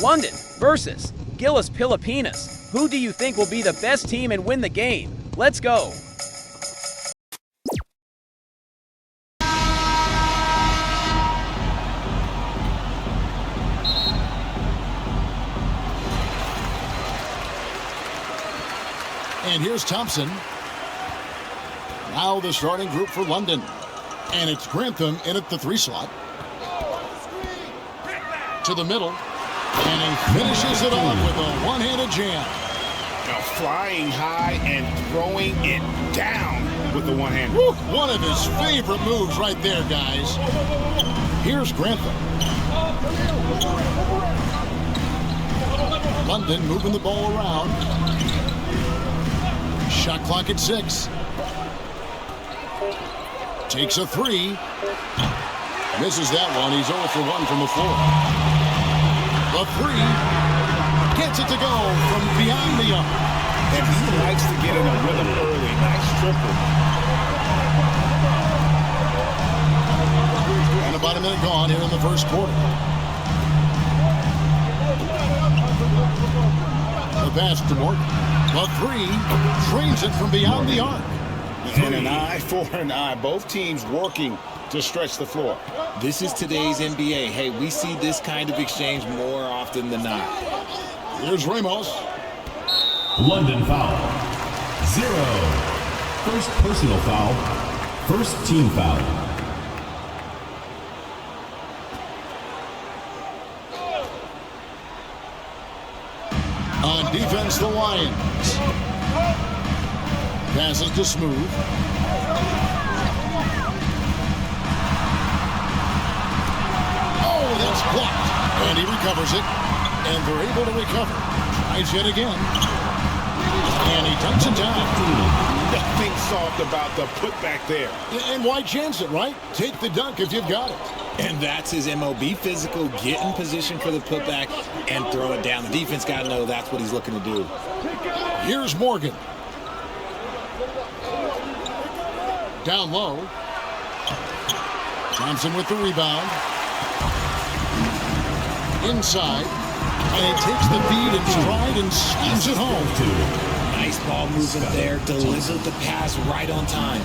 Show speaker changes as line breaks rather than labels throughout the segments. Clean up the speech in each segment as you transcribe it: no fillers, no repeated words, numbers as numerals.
London versus GILAS Pilipinas. Who do you think will be the best team and win the game? Let's go.
And here's Thompson. Now the starting group for London. And it's Grantham in at the 3 slot. To the middle. And he finishes it off with a one-handed jam.
Now flying high and throwing it down with the one-hand.
One of his favorite moves right there, guys. Here's Grantham. London moving the ball around. Shot clock at 6. Takes a 3. Misses that one. He's 0 for 1 from the floor. The 3. Gets it to go from beyond the arc.
And he likes to get in a rhythm early. Nice triple.
And about a minute gone here in the first quarter. The pass to Morgan. The 3 drains it from beyond the arc.
And an eye for an eye. Both teams working to stretch the floor.
This is today's NBA. Hey, we see this kind of exchange more often than not.
Here's Ramos.
London foul. 0. First personal foul. First team foul.
On defense, the Lions. Passes to Smooth. Oh, that's blocked. And he recovers it. And they're able to recover. Tries yet again. And he dunks it down.
Nothing soft about the putback there.
And why chance it, right? Take the dunk if you've got it.
And that's his MO. Be physical, get in position for the putback, and throw it down. The defense got to know that's what he's looking to do.
Here's Morgan. Down low. Thompson with the rebound. Inside. And he takes the feed in stride and slams it home.
Nice ball movement there. Delivered the pass right on time.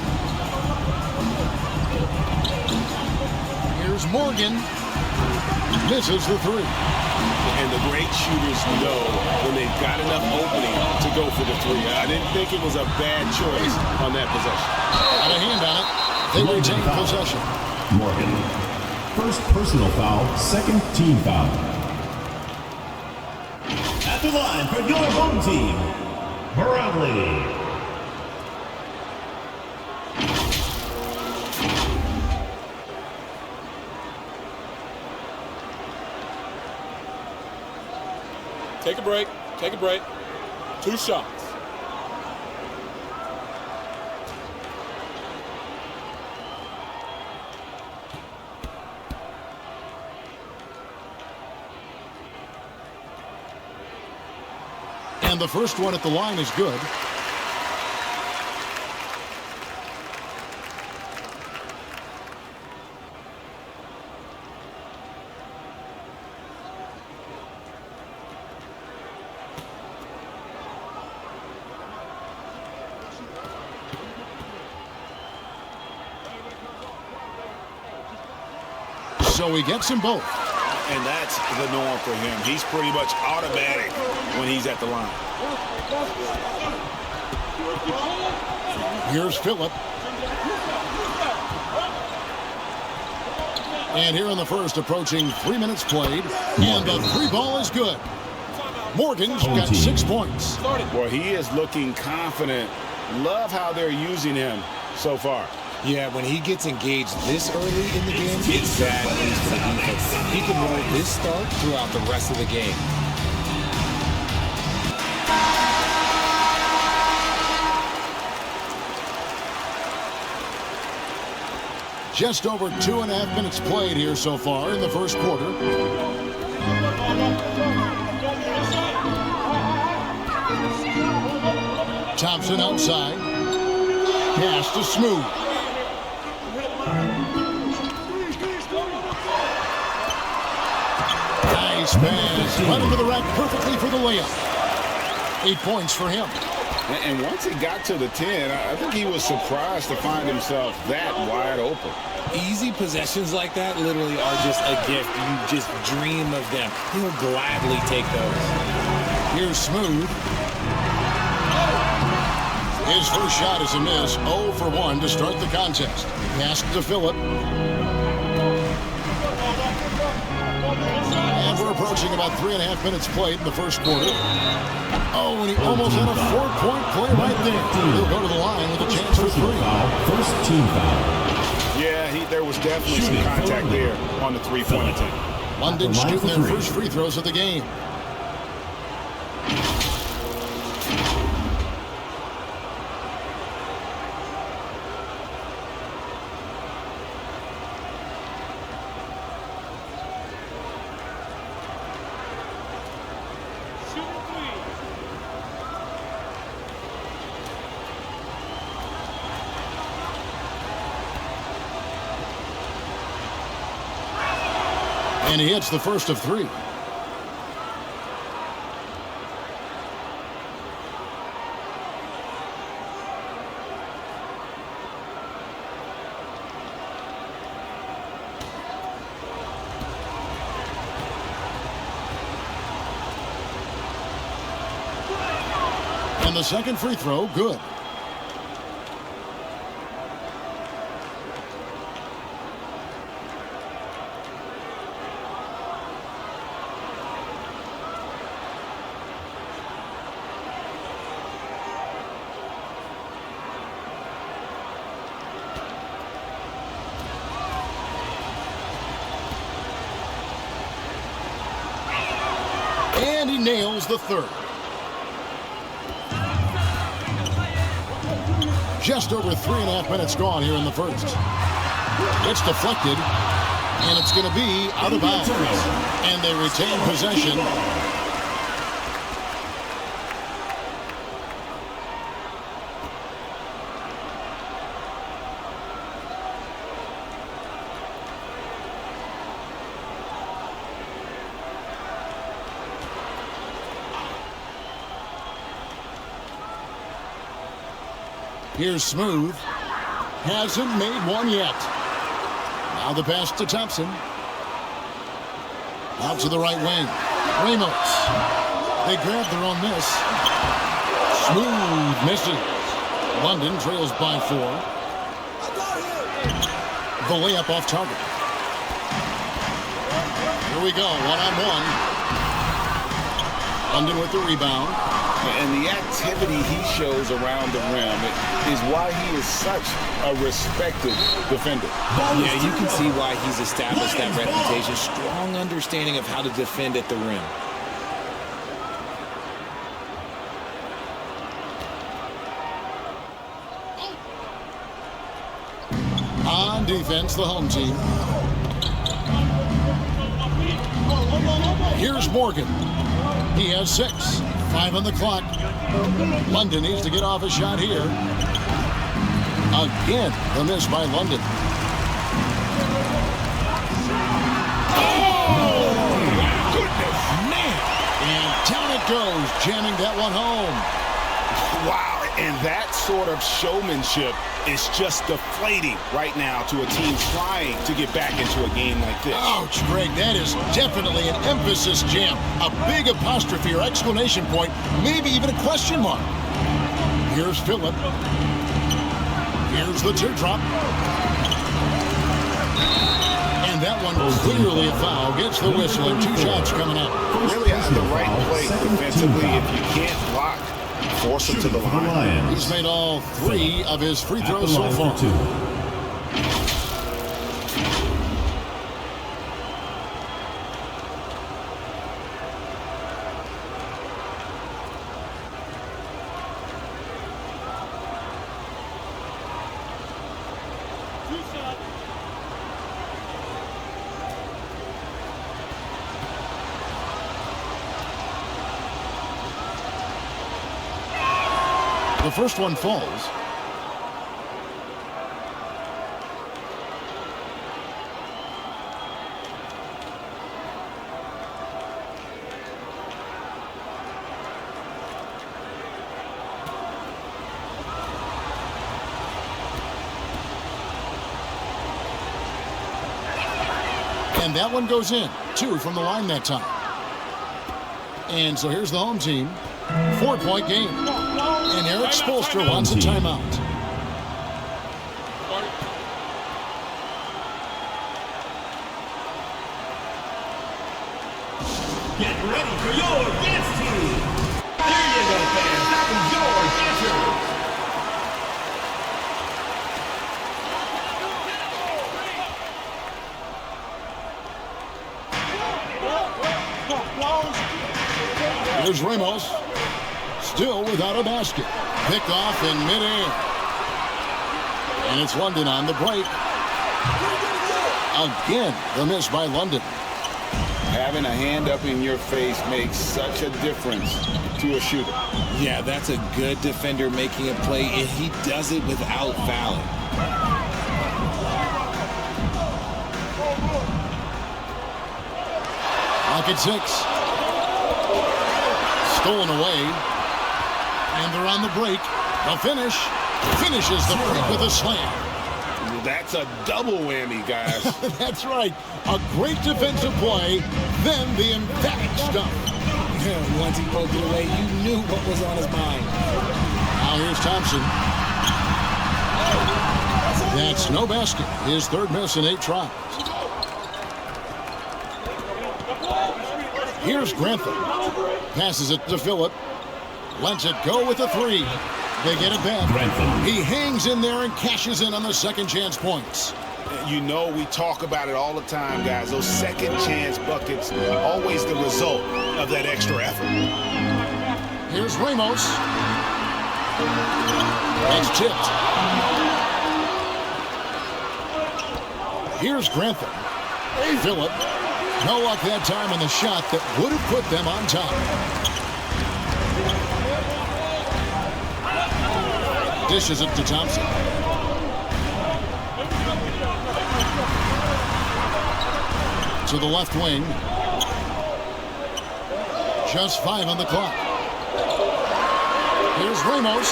Here's Morgan. Misses the 3.
And the great shooters know when they've got enough opening to go for the 3. I didn't think it was a bad choice on that possession.
Got a hand on it. They retain possession.
Morgan. First personal foul. Second team foul. At the line for your home team, Barangay.
Take a break. Take a break. 2 shots.
And the first one at the line is good. So he gets them both.
And that's the norm for him. He's pretty much automatic when he's at the line.
Here's Phillip. And here in the first, approaching 3 minutes played. And the 3 ball is good. Morgan's got 6 points.
Well, he is looking confident. Love how they're using him so far.
Yeah, when he gets engaged this early in the game, it's bad news for the defense. He can roll this start throughout the rest of the game.
Just over 2.5 minutes played here so far in the first quarter. Thompson outside. Pass to Smooth. spans right into the rack perfectly for the layup. 8 points for him.
And once he got to the 10, I think he was surprised to find himself that wide open.
Easy possessions like that literally are just a gift. You just dream of them. He'll gladly take those.
Here's Smooth. His first shot is a miss. 0 for 1 to start the contest. Pass to Phillip. And we're approaching about 3.5 minutes played in the first quarter. Oh, and he almost had a 4-point play right there. He'll go to the line with a chance for 3.
First team foul.
Yeah, there was definitely some contact there on the three-point attempt.
London shooting their first free throws of the game. And he hits the first of 3. And the second free throw, good. And he nails the third. Just over 3.5 minutes gone here in the first. It's deflected, and it's going to be out of bounds. And they retain possession. Here's Smooth. Hasn't made one yet. Now the pass to Thompson. Out to the right wing. Ramos. They grab their own miss. Smooth misses. London trails by 4. The layup off target. Here we go, one-on-one. London with the rebound.
And the activity he shows around the rim is why he is such a respected defender.
Yeah, you can see why he's established that reputation. Strong understanding of how to defend at the rim.
On defense, the home team. Here's Morgan. He has 6. 5 on the clock. London needs to get off a shot here. Again, the miss by London. Oh, goodness, man. And down it goes, jamming that one home.
Wow, and that sort of showmanship is just deflating right now to a team trying to get back into a game like this.
Ouch, Greg, that is definitely an emphasis jam. A big apostrophe or exclamation point, maybe even a question mark. Here's Phillip. Here's the teardrop. And that one clearly a foul. Gets the whistle and 2 shots coming up.
Really at the right place defensively. If you can't block, force him to the line.
He's made all 3 of his free throws so far. The first one falls. And that one goes in. 2 from the line that time. And so here's the home team. 4-point game. And Eric Spoelstra wants a timeout.
Get ready for your dance team. There you go, fans. That was your dancers.
Here's Ramos. Still without a basket. Picked off in midair. And it's London on the break. Again, the miss by London.
Having a hand up in your face makes such a difference to a shooter.
Yeah, that's a good defender making a play, and he does it without fouling.
Lock at 6. Stolen away. And they're on the break. The finish. Finishes the break with a slam.
That's a double whammy, guys.
That's right. A great defensive play, then the emphatic stuff.
Once he poked it away, you knew what was on his mind.
Now here's Thompson. That's no basket. His third miss in 8 tries. Here's Grantham. Passes it to Phillip. Lets it go with a 3. They get it back. He hangs in there and cashes in on the second chance points.
You know, we talk about it all the time, guys. Those second chance buckets are always the result of that extra effort.
Here's Ramos. That's tipped. Here's Grantham. Phillip. No luck that time on the shot that would have put them on top. Dishes it to Thompson. To the left wing. Just 5 on the clock. Here's Ramos.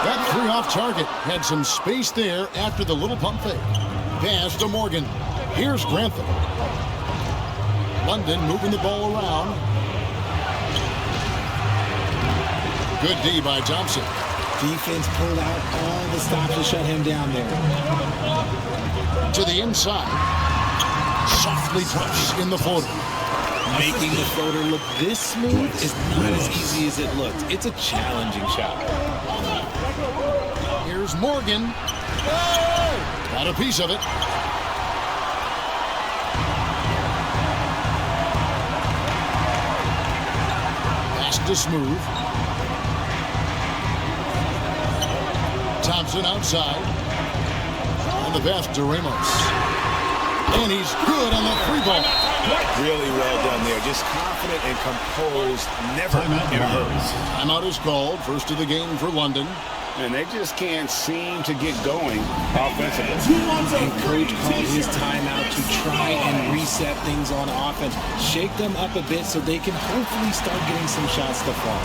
That 3 off target. Had some space there after the little pump fake. Pass to Morgan. Here's Grantham. London moving the ball around. Good D by Thompson.
Defense pulled out all the stops to shut him down there.
To the inside. Softly puts in the floater.
Making the floater look this smooth is not as easy as it looked. It's a challenging shot.
Here's Morgan. Got a piece of it. Pass to Smooth. Thompson outside. And the pass to Ramos. And he's good on the 3-ball.
Really well done there. Just confident and composed. Never in a hurry.
Timeout is called. First of the game for London.
And they just can't seem to get going offensively.
And coach called his timeout to try and reset things on offense. Shake them up a bit so they can hopefully start getting some shots to fall.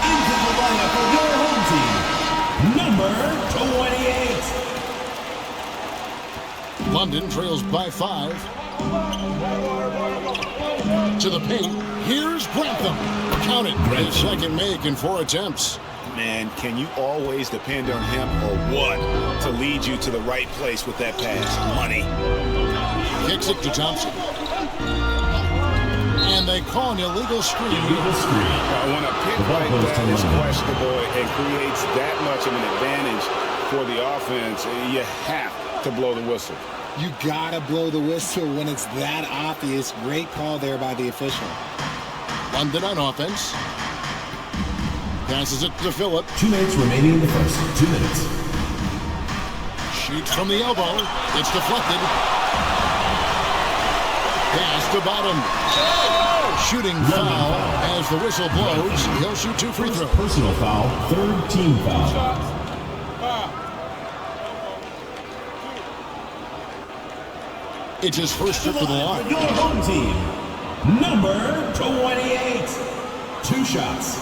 Into the lineup for your home team. Number 28.
London trails by 5. To the paint. Here's Grantham. Count it. His second make in 4 attempts.
Man, can you always depend on him or what to lead you to the right place with that pass? Money.
Kicks it to Thompson. And they call an illegal screen.
When a pick like that is questionable and creates that much of an advantage for the offense, you have to blow the whistle.
You gotta blow the whistle when it's that obvious. Great call there by the official.
London on offense. Passes it to Phillip.
2 minutes remaining in the first. 2 minutes.
Shoots from the elbow. It's deflected. Pass to Bottom. Shooting foul as the whistle blows. He'll shoot 2 free throws.
Personal foul. 3rd team foul.
It's his first trip to the line.
Your home team. Number 28. 2 shots.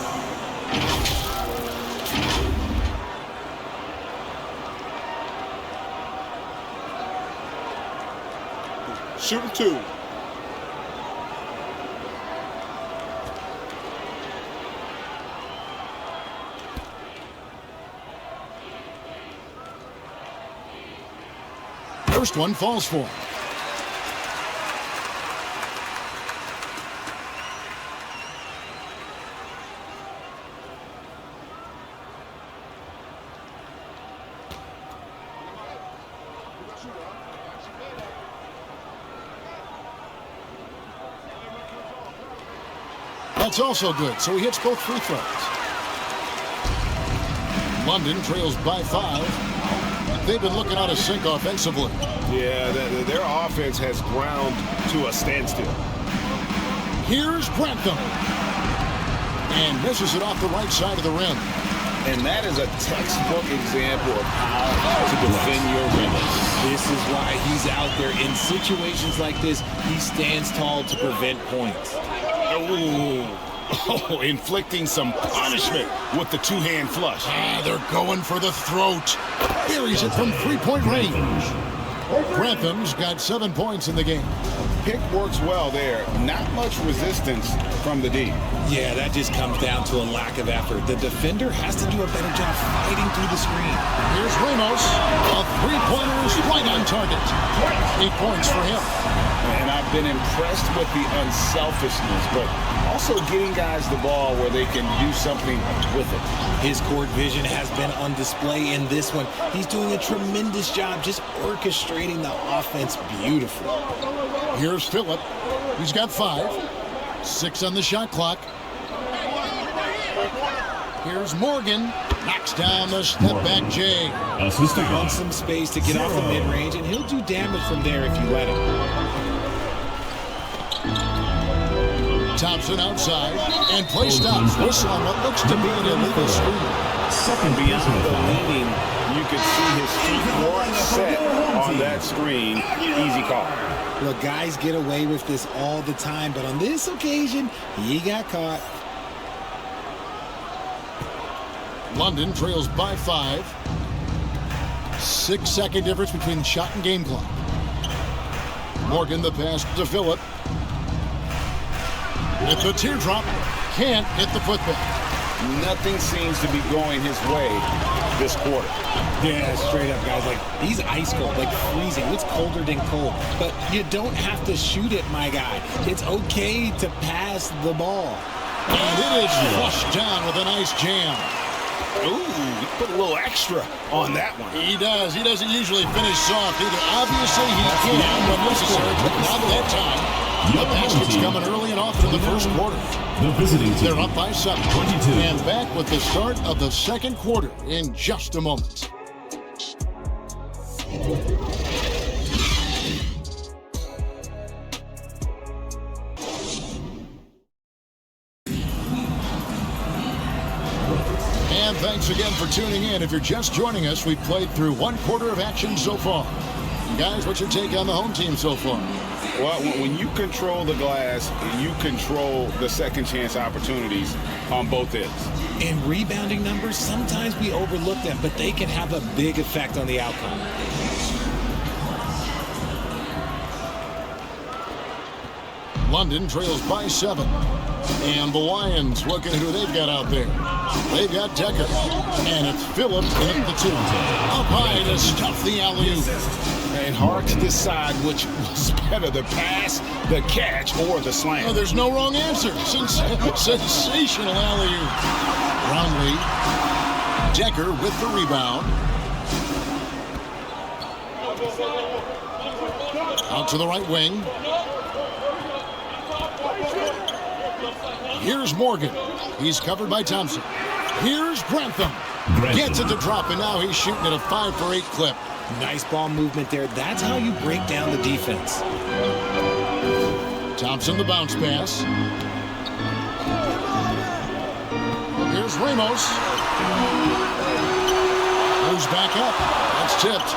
simple. Shooting 2.
First one falls for him. That's also good, so he hits both free throws. London trails by 5. They've been looking out of sync offensively.
Yeah, their offense has ground to a standstill.
Here's Grantham. And misses it off the right side of the rim.
And that is a textbook example of how to defend your rim.
This is why he's out there. In situations like this, he stands tall to prevent points.
Oh, inflicting some punishment with the two-hand flush.
They're going for the throat. Buries it from three-point range. Grantham's got 7 points in the game.
Pick works well there. Not much resistance from the D.
Yeah, that just comes down to a lack of effort. The defender has to do a better job fighting through the screen.
Here's Ramos. A three-pointer is right on target. 8 points for him.
And I've been impressed with the unselfishness, but also getting guys the ball where they can do something with it.
His court vision has been on display in this one. He's doing a tremendous job just orchestrating the offense beautifully.
Here's Phillip. He's got 5. 6 on the shot clock. Here's Morgan. Knocks down the step-back J.
Found some space to get off the mid-range, and he'll do damage from there if you let him.
Thompson outside, and play stops. Whistle on what looks to be an illegal screen.
Second beyond the leaning, you could see his feet weren't set on that screen. Easy call.
Look, guys get away with this all the time, but on this occasion, he got caught.
London trails by 5. 6-second difference between shot and game clock. Morgan the pass to Phillip. With the teardrop, can't hit the football.
Nothing seems to be going his way this quarter.
Yeah, straight up, guys. Like, he's ice cold, like freezing. It's colder than cold. But you don't have to shoot it, my guy. It's okay to pass the ball.
And it is flushed down with a nice jam.
Ooh, he put a little extra on that one.
He does. He doesn't usually finish soft either. Obviously, he can when necessary, but not that time. The basket's coming early and often in the first quarter.
The visiting team.
They're up by 7.
22.
And back with the start of the second quarter in just a moment. And thanks again for tuning in. If you're just joining us, we've played through 1 quarter of action so far. Guys, what's your take on the home team so far?
Well, when you control the glass, you control the second chance opportunities on both ends.
In rebounding numbers, sometimes we overlook them, but they can have a big effect on the outcome.
London trails by 7. And the Lions looking at who they've got out there. They've got Decker. And it's Phillip in the 2. Up high to stuff the alley-oop.
And hard to decide which was better, the pass, the catch, or the slam.
Oh, there's no wrong answer. Sensational alley-oop. Brownlee. Decker with the rebound. Out to the right wing. Here's Morgan. He's covered by Thompson. Here's Grantham. Gets it to drop, and now he's shooting at a 5 for 8 clip.
Nice ball movement there. That's how you break down the defense.
Thompson the bounce pass. Here's Ramos. Moves back up. That's tipped.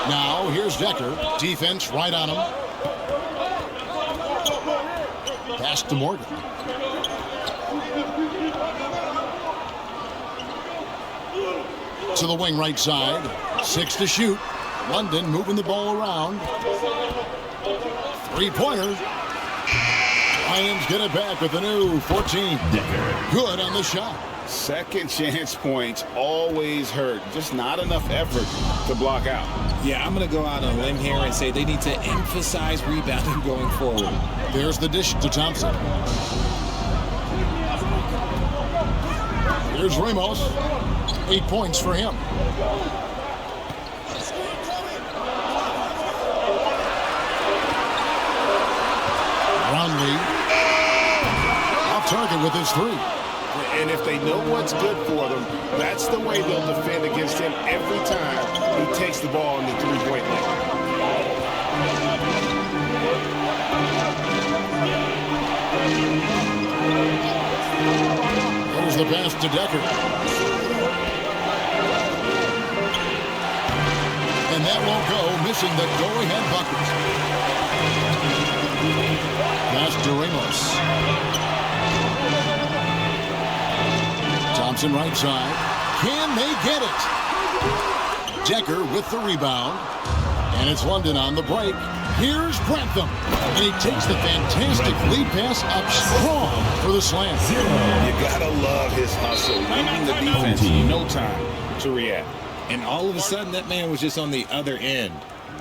Now here's Decker. Defense right on him. Pass to Morgan. To the wing right side. 6 to shoot. London moving the ball around. Three-pointer. Lions get it back with a new 14. Good on the shot.
Second chance points always hurt. Just not enough effort to block out.
Yeah, I'm going to go out on a limb here and say they need to emphasize rebounding going forward.
There's the dish to Thompson. Here's Ramos. 8 points for him. Brownlee off target with his three.
And if they know what's good for them, that's the way they'll defend against him every time he takes the ball in the three-point line.
There's the pass to Decker. And that won't go, missing the go-ahead bucket. Pass to Ramos. Thompson right side. Can they get it? Decker with the rebound. And it's London on the break. Here's Grantham. And he takes the fantastic lead pass up strong for the slam.
You gotta love his hustle, leaving the defense no time to react.
And all of a sudden, that man was just on the other end.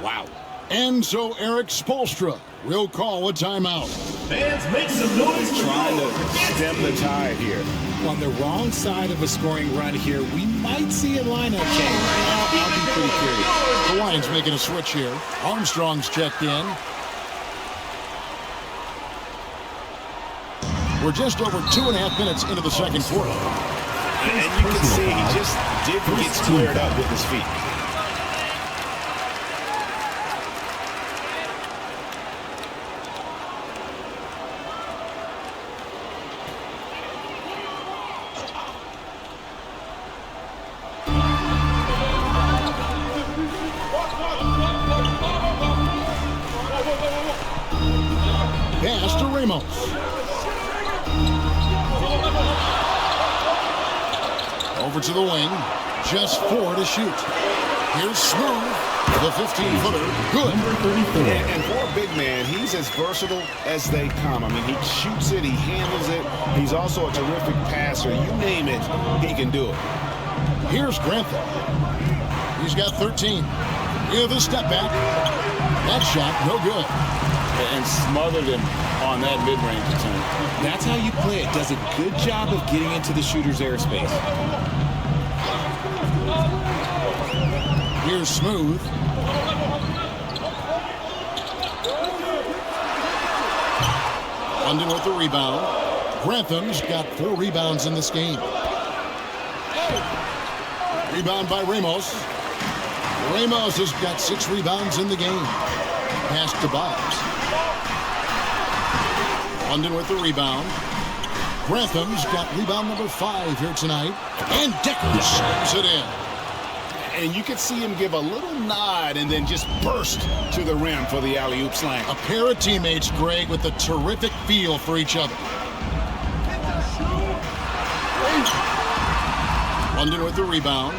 Wow.
And so Eric Spoelstra will call a timeout.
Fans, make some noise.
Trying to stem the tide here.
On the wrong side of a scoring run here, we might see a lineup change. I'll be pretty curious.
The Lions making a switch here. Armstrong's checked in. We're just over 2.5 minutes into the second quarter.
And you can see he just didn't get squared up with his feet.
Pass to Ramos. Over to the wing. Just 4 to shoot. Here's Smooth. The 15-footer. Good.
And for a big man, he's as versatile as they come. I mean, he shoots it, he handles it. He's also a terrific passer. You name it, he can do it.
Here's Grantham. He's got 13. With a step back. That shot, no good.
And smothered him on that mid-range attempt.
That's how you play it. Does a good job of getting into the shooter's airspace.
Here's Smooth. London with the rebound. Grantham's got 4 rebounds in this game. Rebound by Ramos. Ramos has got 6 rebounds in the game. Pass to Bobs. London with the rebound. Grantham's got rebound number 5 here tonight. And Decker slams it in.
And you could see him give a little nod and then just burst to the rim for the alley-oop slam.
A pair of teammates, Greg, with a terrific feel for each other. London with the rebound.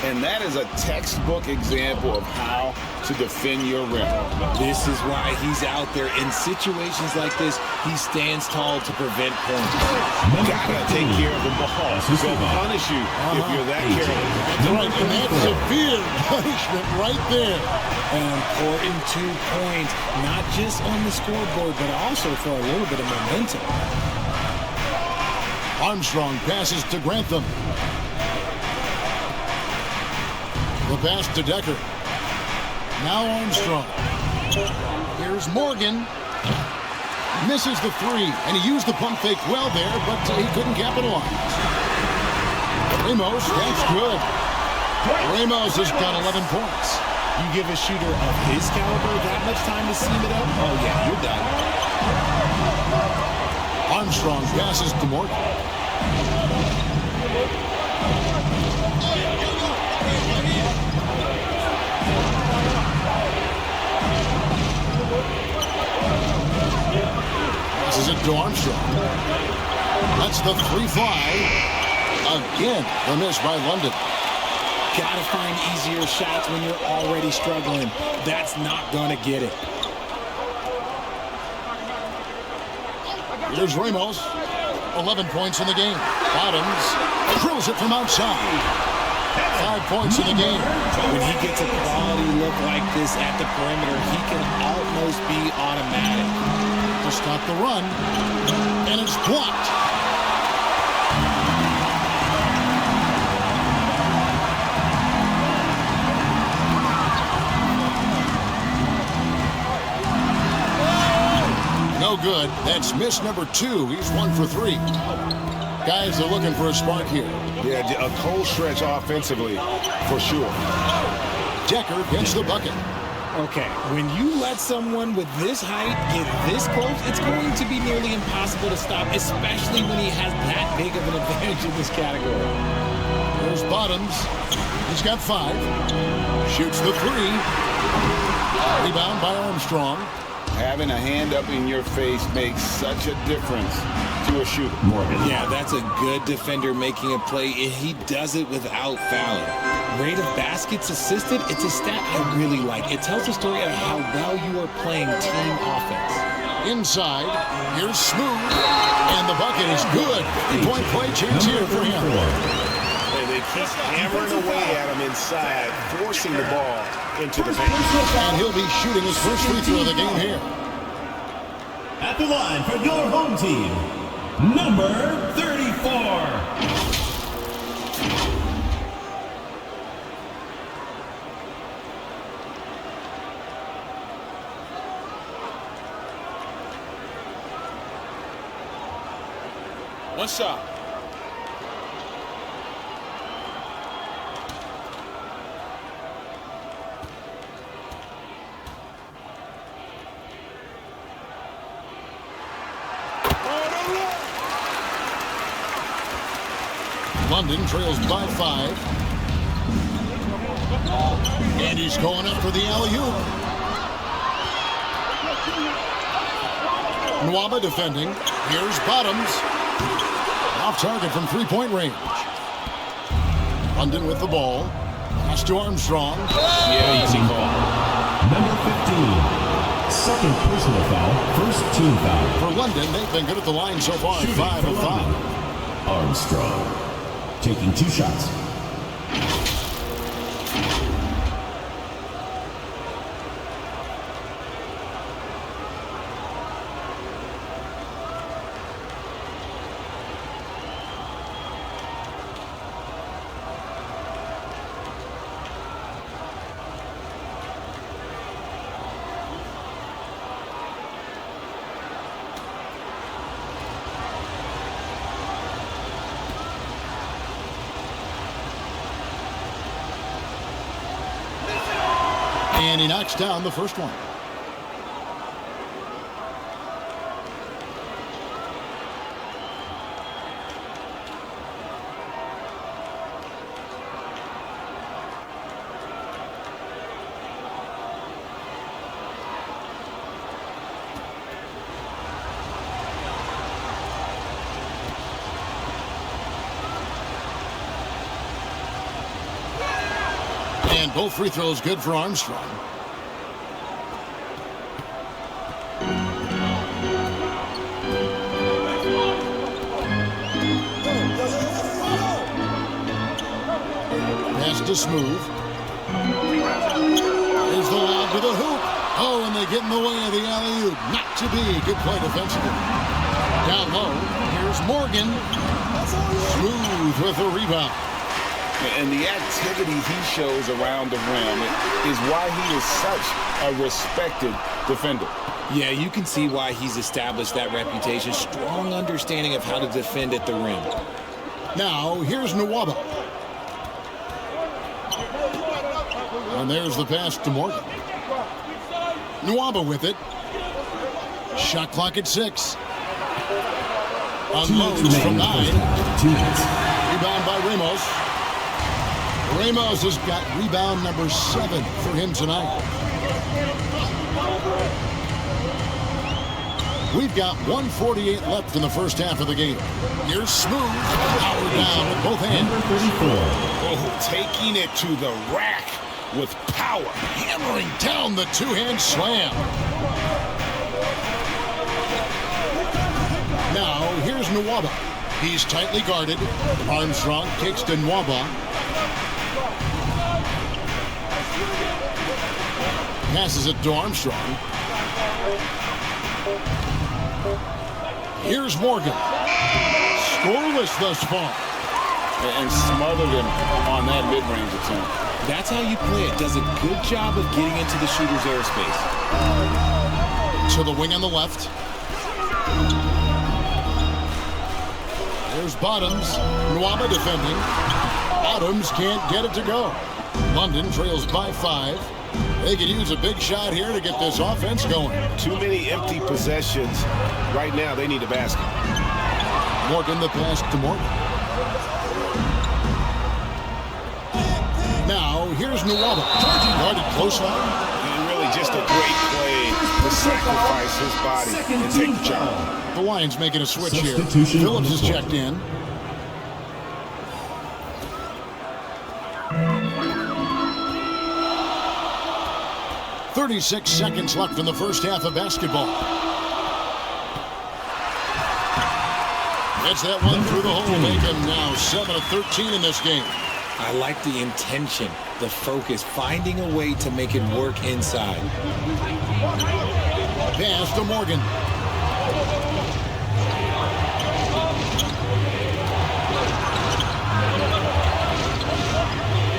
And that is a textbook example of how to defend your rim.
This is why he's out there in situations like this. He stands tall to prevent points.
Gotta take care of the ball. They'll punish you if you're that careless.
Right, and that's severe punishment right there.
An important 2 points, not just on the scoreboard, but also for a little bit of momentum.
Armstrong passes to Grantham. The pass to Decker. Now Armstrong. Here's Morgan. Misses the 3, and he used the pump fake well there, but he couldn't capitalize. Ramos, that's good. Ramos has got 11 points.
You give a shooter of his caliber that much time to seam it up, oh yeah, you're done.
Armstrong passes to Morgan. Passes it to Armstrong. That's the 3 fly. Again, the miss by London.
got to find easier shots when you're already struggling. That's not going to get it.
Here's Ramos. 11 points in the game. Bottoms drills it from outside. 5 points in the game.
When he gets a quality look like this at the perimeter, he can almost be automatic.
To stop the run, and it's blocked. No good. That's miss number 2. He's 1 for 3. Guys are looking for a spark here.
Yeah, a cold stretch offensively, for sure.
Decker gets the bucket.
Okay, when you let someone with this height get this close, it's going to be nearly impossible to stop, especially when he has that big of an advantage in this category.
There's Bottoms. He's got 5. Shoots the 3. Rebound by Armstrong.
Having a hand up in your face makes such a difference to a shooter.
Yeah, that's a good defender making a play, and he does it without fouling. Rate of baskets assisted, it's a stat I really like. It tells a story of how well you are playing team offense.
Inside, here's Smooth, and the bucket is good. 3-point play chance here for him.
They keep hammering away at him inside, forcing the ball into the paint.
And he'll be shooting his first free throw of the game here.
At the line for your home team, number 34.
One shot.
London trails by 5. And he's going up for the alley-oop. Nwaba defending. Here's Bottoms. Off target from 3-point range. London with the ball. Pass to Armstrong.
Yeah, easy call.
Number 15. Second personal foul. First team foul.
For London, they've been good at the line so far. 5 of 5.
Armstrong taking 2 shots.
And he knocks down the first one. And both free throws good for Armstrong. Pass to Smooth. Here's the lob to the hoop. Oh, and they get in the way of the alley-oop. Not to be. Good play defensively. Down low, here's Morgan. Smooth with the rebound.
And the activity he shows around the rim is why he is such a respected defender.
Yeah, you can see why he's established that reputation. Strong understanding of how to defend at the rim.
Now, here's Nwaba. And there's the pass to Morgan. Nwaba with it. Shot clock at 6. Unloads from 9.
2 minutes.
Rebound by Ramos. Ramos has got rebound number 7 for him tonight. We've got 1:48 left in the first half of the game. Here's Smooth, powered down with both hands.
Number 34.
Oh, taking it to the rack with power.
Hammering down the two-hand slam. Now, here's Nwaba. He's tightly guarded. Armstrong kicks to Nwaba. Passes it to Armstrong. Here's Morgan. Scoreless thus far.
And smothered him on that mid-range attempt.
That's how you play it. Does a good job of getting into the shooter's airspace.
To the wing on the left. There's Bottoms. Nwaba defending. Bottoms can't get it to go. London trails by 5. They could use a big shot here to get this offense going.
Too many empty possessions. Right now, they need a basket.
Morgan the pass to Morgan. Now, here's Nwaba. Guarded close line.
And really just a great play to sacrifice his body and take the job.
The Lions making a switch here.
Substitution
Phillips
on
is
the
checked in. "36 seconds left in the first half of basketball. Gets that one through the hole, making now 7 of 13 in this game.
I like the intention, the focus, finding a way to make it work inside.
Pass to Morgan.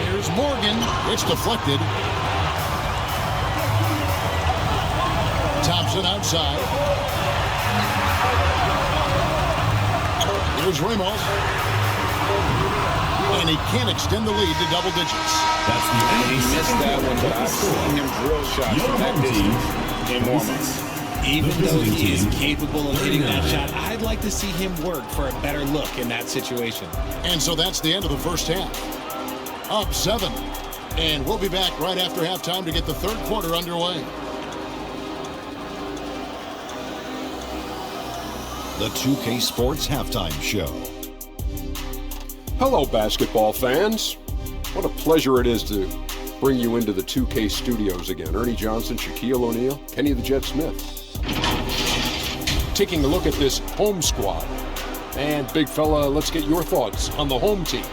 Here's Morgan. It's deflected. Thompson outside. Here's Ramos. And he can't extend the lead to double digits.
That's the
He missed that one, but I've seen him drill shots
Your
from that
home team.
distance in warm-ups.
Even
The
though
visiting
he is
team.
capable of hitting that
39.
shot, I'd like to see him work for a better look in that situation.
And so that's the end of the first half. Up 7. And we'll be back right after halftime to get the third quarter underway.
The 2K Sports Halftime Show.
Hello, basketball fans. What a pleasure it is to bring you into the 2K studios again. Ernie Johnson, Shaquille O'Neal, Kenny the Jet Smith. Taking a look at this home squad. And big fella, let's get your thoughts on the home team.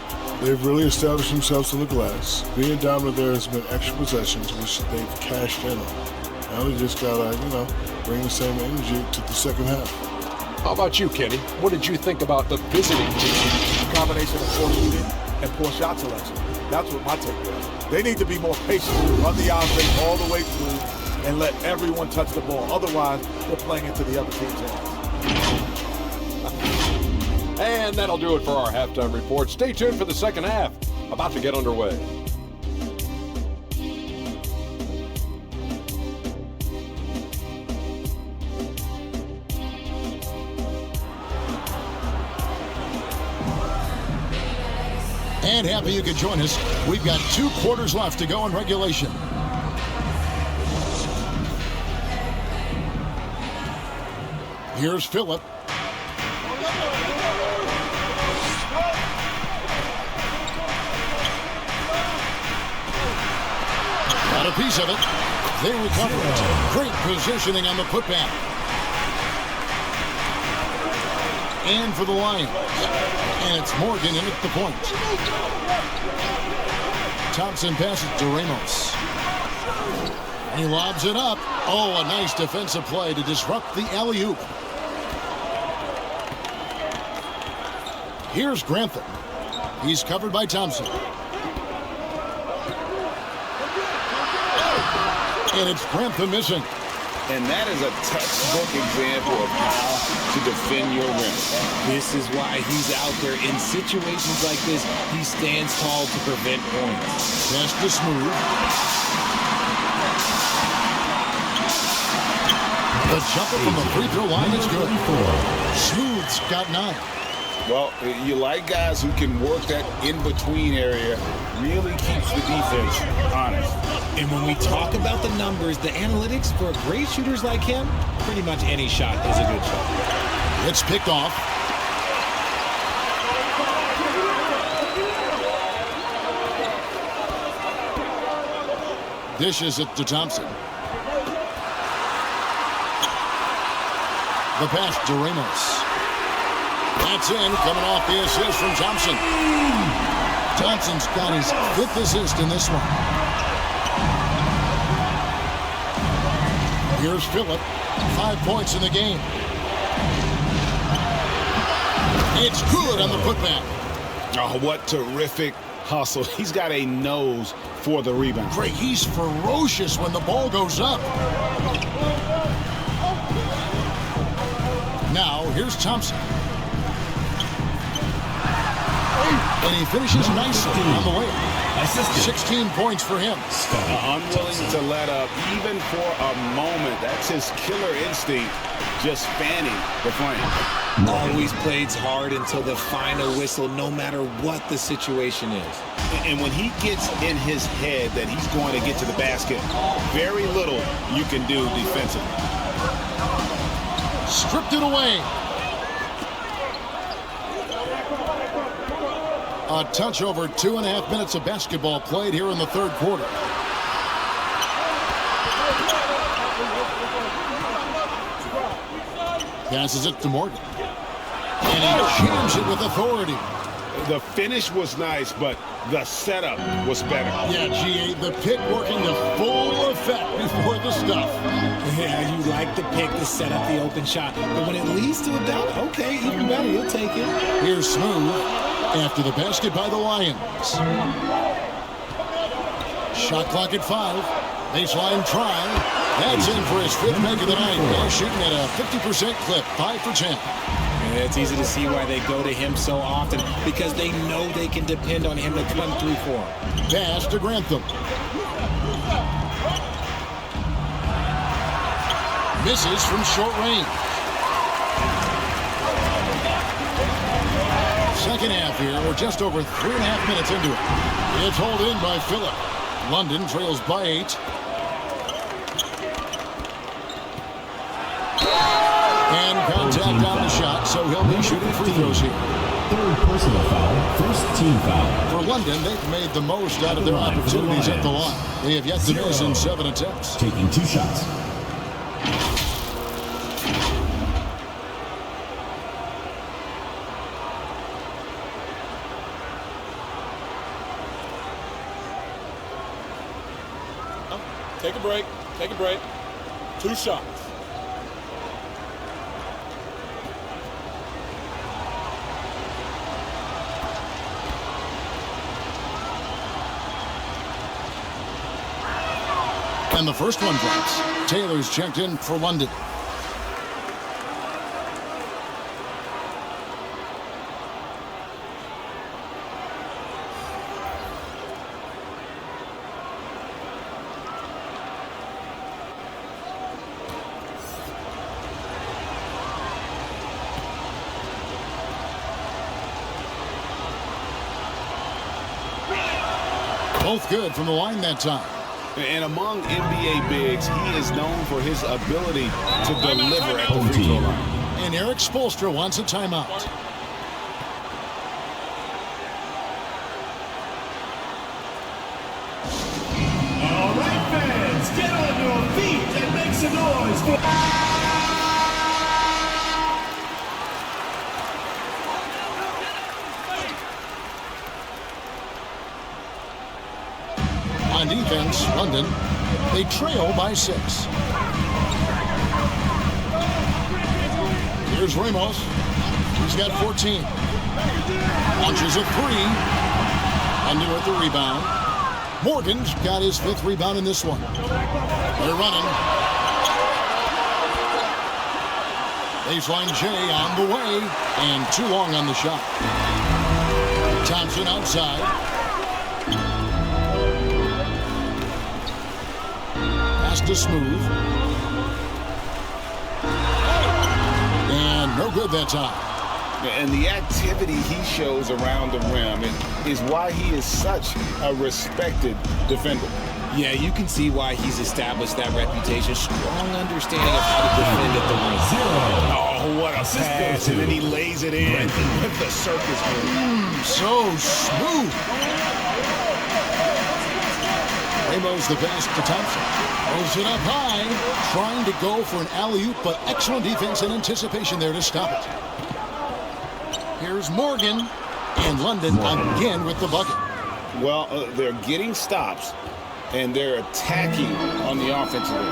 They've really established themselves to the glass. Being dominant there has been extra possessions, which they've cashed in on. Now they just gotta, bring the same energy to the second half.
How about you, Kenny? What did you think about the visiting team?
Combination of poor shooting and poor shot selection. That's what my take was. They need to be more patient, run the offense all the way through, and let everyone touch the ball. Otherwise, they're playing into the other team's hands.
And that'll do it for our halftime report. Stay tuned for the second half. About to get underway.
And happy you could join us. We've got 2 quarters left to go in regulation. Here's Phillip. Got a piece of it. They recover it. Great positioning on the putback. And for the Lions. And it's Morgan in at the point. Thompson passes to Ramos. And he lobs it up. Oh, a nice defensive play to disrupt the alley-oop. Here's Grantham. He's covered by Thompson. And it's Grantham missing.
And that is a textbook example of how to defend your rim.
This is why he's out there in situations like this. He stands tall to prevent points.
Pass to Smooth. The jumper from the free throw line is good. Smooth's got 9.
Well, you like guys who can work that in-between area, really keeps the defense honest.
And when we talk about the numbers, the analytics for great shooters like him, pretty much any shot is a good shot.
It's picked off. Dishes it to Thompson. The pass to Ramos. That's in, coming off the assist from Thompson. Thompson's got his 5th assist in this one. Here's Phillip. 5 points in the game. It's good on the putback.
Oh, what terrific hustle. He's got a nose for the rebound.
Great, he's ferocious when the ball goes up. Now, here's Thompson. And he finishes nicely on the way. 16 points for him.
Unwilling to let up, even for a moment. That's his killer instinct, just fanning the flame.
Always plays hard until the final whistle, no matter what the situation is.
And when he gets in his head that he's going to get to the basket, very little you can do defensively.
Stripped it away. A touch over 2.5 minutes of basketball played here in the 3rd quarter. Passes it to Morgan. And he jams it with authority.
The finish was nice, but the setup was better.
Yeah, GA, the pick working to full effect before the stuff.
Yeah, you like the pick to set up the open shot. But when it leads to a dunk, okay, even better, you'll take it.
Here's Smooth after the basket by the Lions. Shot clock at 5. Baseline try. That's in for his 5th make of the night. They're shooting at a 50% clip, 5 for 10.
And it's easy to see why they go to him so often, because they know they can depend on him to come through for them.
Pass to Grantham. Misses from short range. Second half here. We're just over 3.5 minutes into it. It's hauled in by Phillip. London trails by 8. And contact on the shot, so he'll be shooting free throws here.
3rd personal foul, 1st team foul.
For London, they've made the most out of their opportunities at the line. They have yet to miss in 7 attempts.
Taking 2 shots.
Take a break. Take a break. 2 shots.
And the first one drops. Taylor's checked in for London. Both good from the line that time.
And among NBA bigs, he is known for his ability to deliver at the free throw line.
And Eric Spoelstra wants a timeout.
All right, fans, get on your feet and make some noise for...
On defense, London, they trail by 6. Here's Ramos. He's got 14. Launches a 3. Under with the rebound. Morgan's got his 5th rebound in this one. They're running. Baseline J on the way. And too long on the shot. Thompson outside. To Smooth. And no good that time.
And the activity he shows around the rim is why he is such a respected defender.
Yeah, you can see why he's established that reputation. Strong understanding of how to defend at the rim.
Oh, what a pass. And then he lays it in with the circus move.
So smooth. Ramos the pass to Thompson. Throws it up high. Trying to go for an alley-oop, but excellent defense and anticipation there to stop it. Here's Morgan. And London again with the bucket.
Well, they're getting stops. And they're attacking on the offensive end.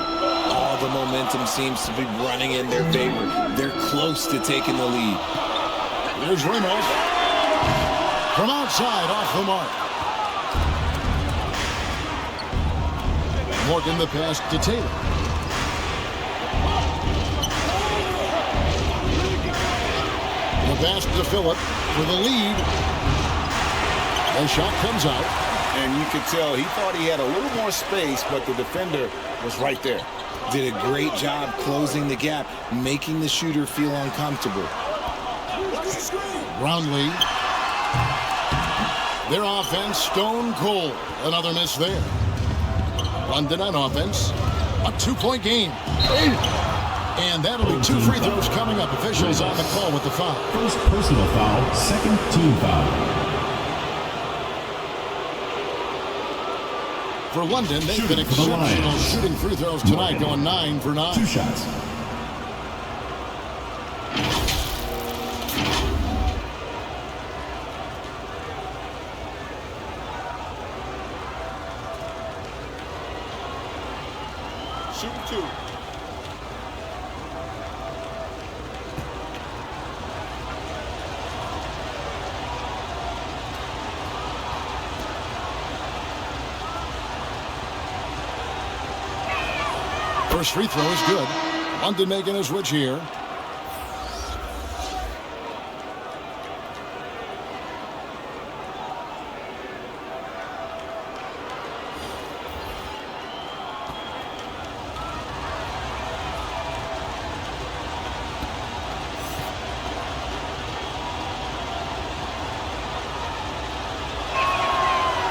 All the momentum seems to be running in their favor. They're close to taking the lead.
There's Ramos. From outside, off the mark. Morgan the pass to Taylor. The pass to Phillip for the lead. The shot comes out.
And you could tell he thought he had a little more space, but the defender was right there.
Did a great job closing the gap, making the shooter feel uncomfortable.
Brownlee. Their offense stone cold. Another miss there. London on offense. A 2-point game. And that'll be 2 free throws coming up. Officials on the call with the foul.
First personal foul, second team foul.
For London, they've been exceptional shooting free throws tonight, going 9 for 9.
2 shots.
Shooting 2.
First free throw is good. London making a switch here.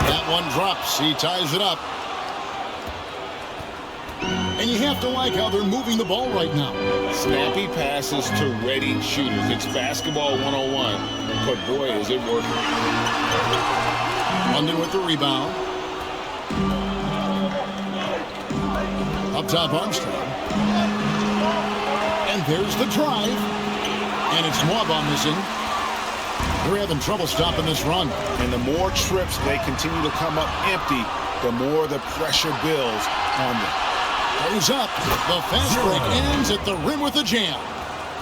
That one drops. He ties it up. And you have to like how they're moving the ball right now.
Snappy passes to ready shooters. It's basketball 101, but boy, is it working.
London with the rebound. Up top, Armstrong. And there's the drive. And it's Mwaba missing. They're having trouble stopping this run.
And the more trips they continue to come up empty, the more the pressure builds on them.
Goes up. The fast break ends at the rim with a jam.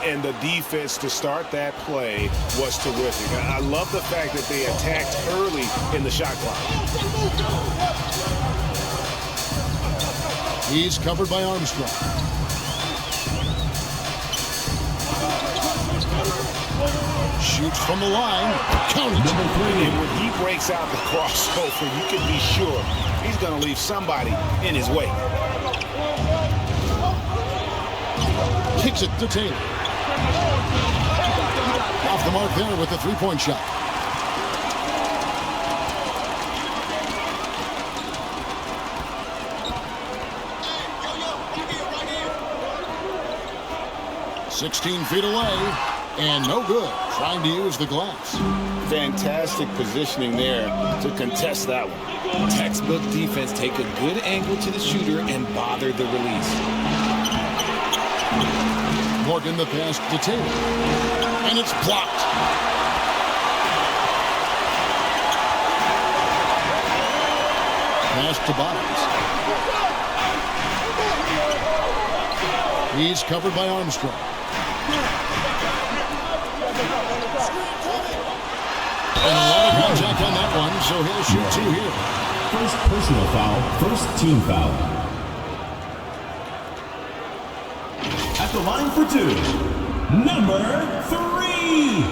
And the defense to start that play was terrific. I love the fact that they attacked early in the shot clock.
He's covered by Armstrong. Shoots from the line. Counted.
And when he breaks out the crossover, you can be sure he's going to leave somebody in his way.
Kicks it to Taylor. Off the mark there with a three-point shot. "16 feet away, and no good. Trying to use the glass."
Fantastic positioning there to contest that one.
Textbook defense. Take a good angle to the shooter and bother the release.
Morgan the pass to Taylor. And it's blocked. Pass to Bottoms. He's covered by Armstrong. And a lot of contact on that one, so he'll shoot 2 here.
First personal foul, first team foul. At the line for 2, number 3.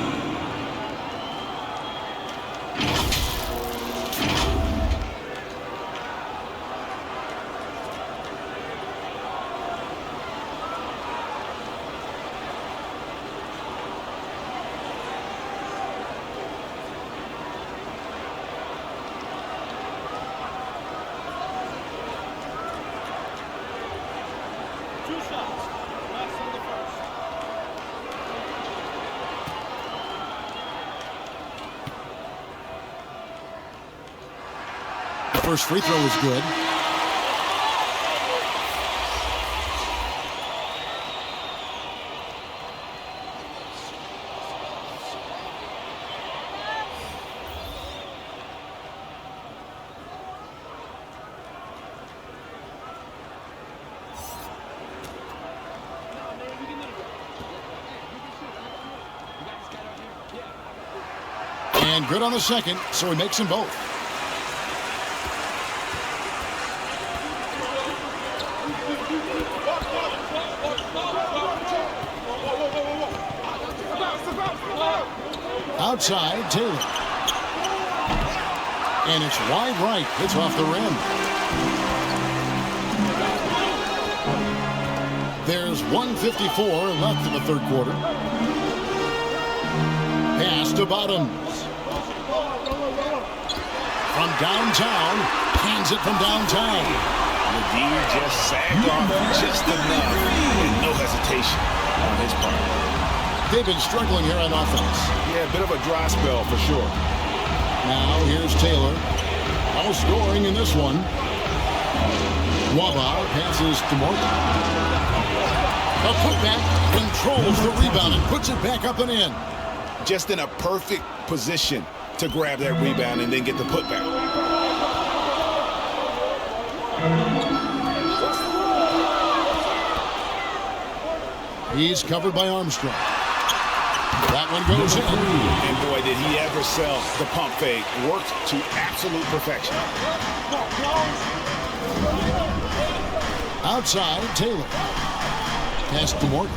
First free throw is good. And good on the second, so he makes them both. Outside, Taylor. And it's wide right. It's off the rim. There's 1:54 left in the third quarter. Pass to Bottoms. From downtown. Hands it from downtown.
McGee just sagged off just enough. And no hesitation on his part.
They've been struggling here on offense.
Yeah, a bit of a dry spell for sure.
Now here's Taylor. All scoring in this one. Waba passes to Morgan. A putback, controls the rebound and puts it back up and in.
Just in a perfect position to grab that rebound and then get the putback.
He's covered by Armstrong. That one goes in.
And boy, did he ever sell the pump fake. Worked to absolute perfection.
Outside, Taylor. Pass to Morgan.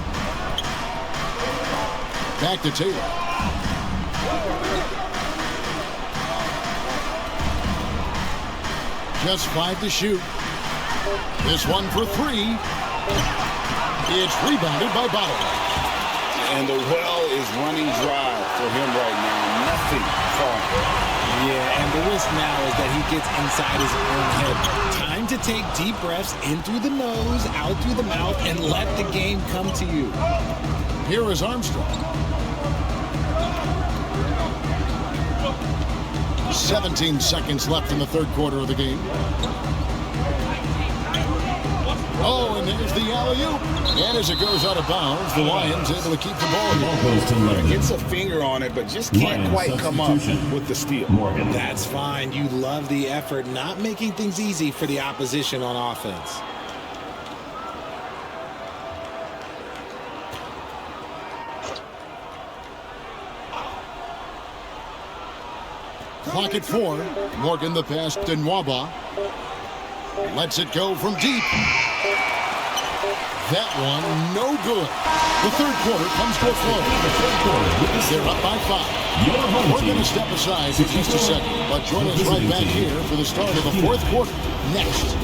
Back to Taylor. Just 5 to shoot. This one for 3. It's rebounded by Bottom.
And the well is running dry for him right now. Nothing falling.
Yeah, and the risk now is that he gets inside his own head. Time to take deep breaths in through the nose, out through the mouth, and let the game come to you.
Here is Armstrong. 17 seconds left in the third quarter of the game. Oh, and there's the alley-oop. And as it goes out of bounds, the Lions able to keep the ball.
Gets a finger on it, but just can't quite come up with the steal.
That's fine. You love the effort, not making things easy for the opposition on offense.
Clock at 4. Morgan the pass to Nwaba. Lets it go from deep. That one, no good. The third quarter comes to a close. They're up by 5. We're going to step aside for just a second, but join us right back here for the start of the fourth quarter next.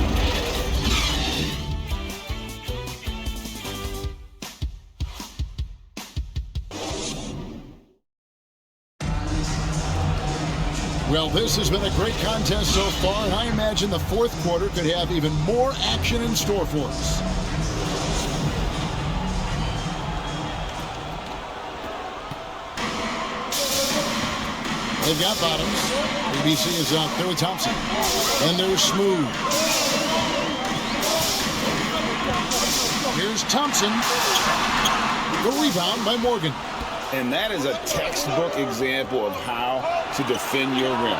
Well, this has been a great contest so far, and I imagine the fourth quarter could have even more action in store for us. They've got Bottoms. ABC is out there with Thompson. And they're smooth. Here's Thompson. The rebound by Morgan.
And that is a textbook example of how to defend your rim.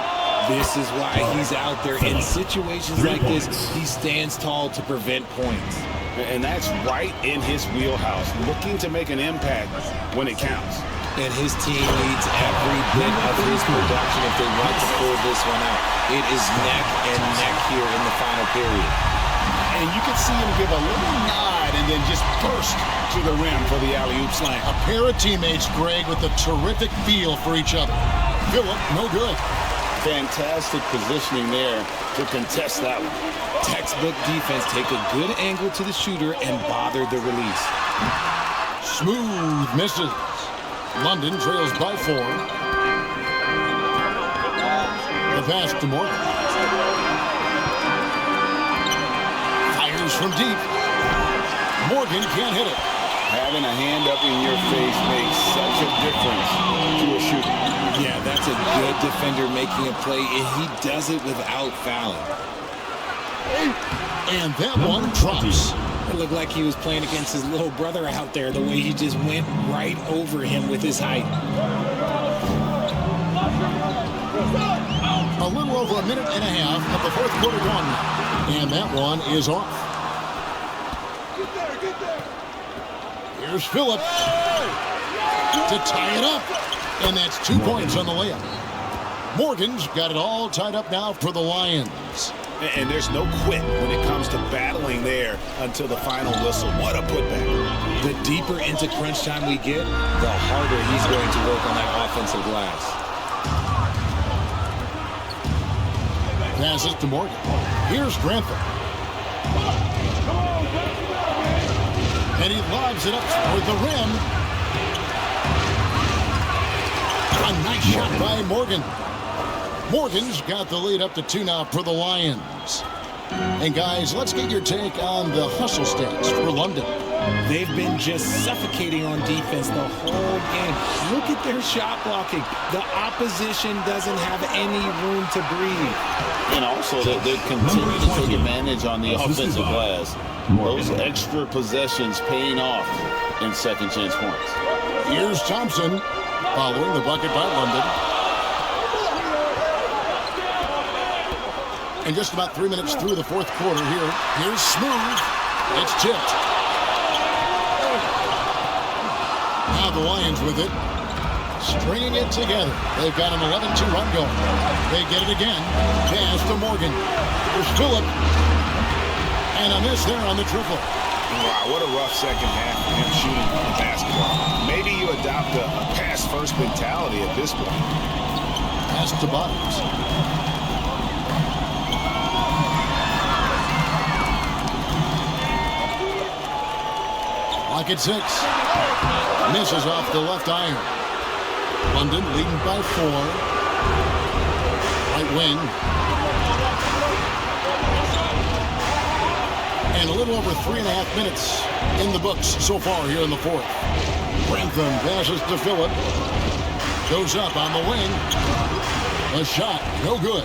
This is why he's out there in situations like this. He stands tall to prevent points.
And that's right in his wheelhouse, looking to make an impact when it counts.
And his team needs every bit of his production if they want to pull this one out. It is neck and neck here in the final period.
And you can see him give a little nod and then just burst to the rim for the alley-oop slam.
A pair of teammates, Greg, with a terrific feel for each other. Phillip, no good.
Fantastic positioning there to contest that one.
Textbook defense, take a good angle to the shooter and bother the release.
Smooth misses. London trails by 4. The pass to Morgan. Fires from deep. Morgan can't hit it.
Having a hand up in your face makes such a difference to a shooter.
Yeah, that's a good defender making a play, and he does it without fouling.
And that one drops.
It looked like he was playing against his little brother out there, the way he just went right over him with his height.
A little over a minute and a half of the fourth quarter gone now. And that one is off. Here's Phillip to tie it up. And that's 2 points on the layup. Morgan's got it all tied up now for the Lions.
And there's no quit when it comes to battling there until the final whistle. What a putback.
The deeper into crunch time we get, the harder he's going to work on that offensive glass.
Passes to Morgan. Here's Grantham. And he lobs it up toward the rim. A nice shot by Morgan. Morgan's got the lead up to 2 now for the Lions. And guys, let's get your take on the hustle stats for London.
They've been just suffocating on defense the whole game. Look at their shot blocking. The opposition doesn't have any room to breathe.
And also, they continue to take advantage on the offensive glass. Those extra possessions paying off in second chance points.
Here's Thompson following the bucket by London. And just about 3 minutes through the fourth quarter here. Here's Smooth. It's tipped. Now the Lions with it. Stringing it together. They've got an 11-2 run going. They get it again. Pass to Morgan. There's Phillip. And a miss there on the triple.
Wow, what a rough second half for him shooting the basketball. Maybe you adopt a pass-first mentality at this point.
Pass to Bottoms. Lock at 6. Misses off the left iron. London leading by 4. Right wing. And a little over 3.5 minutes in the books so far here in the fourth. Grantham passes to Phillip. Goes up on the wing. A shot, no good.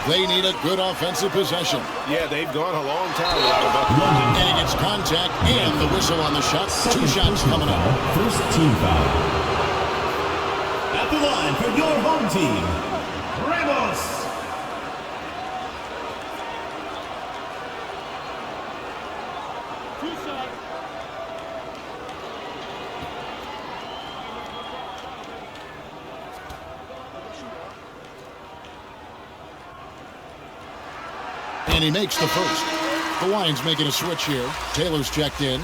They need a good offensive possession.
Yeah, they've gone a long time without a bucket.
And he gets contact and the whistle on the shot. 2 shots coming up.
First team foul. At the line for your home team, Ramos.
And he makes the first. The Lions making a switch here. Taylor's checked in.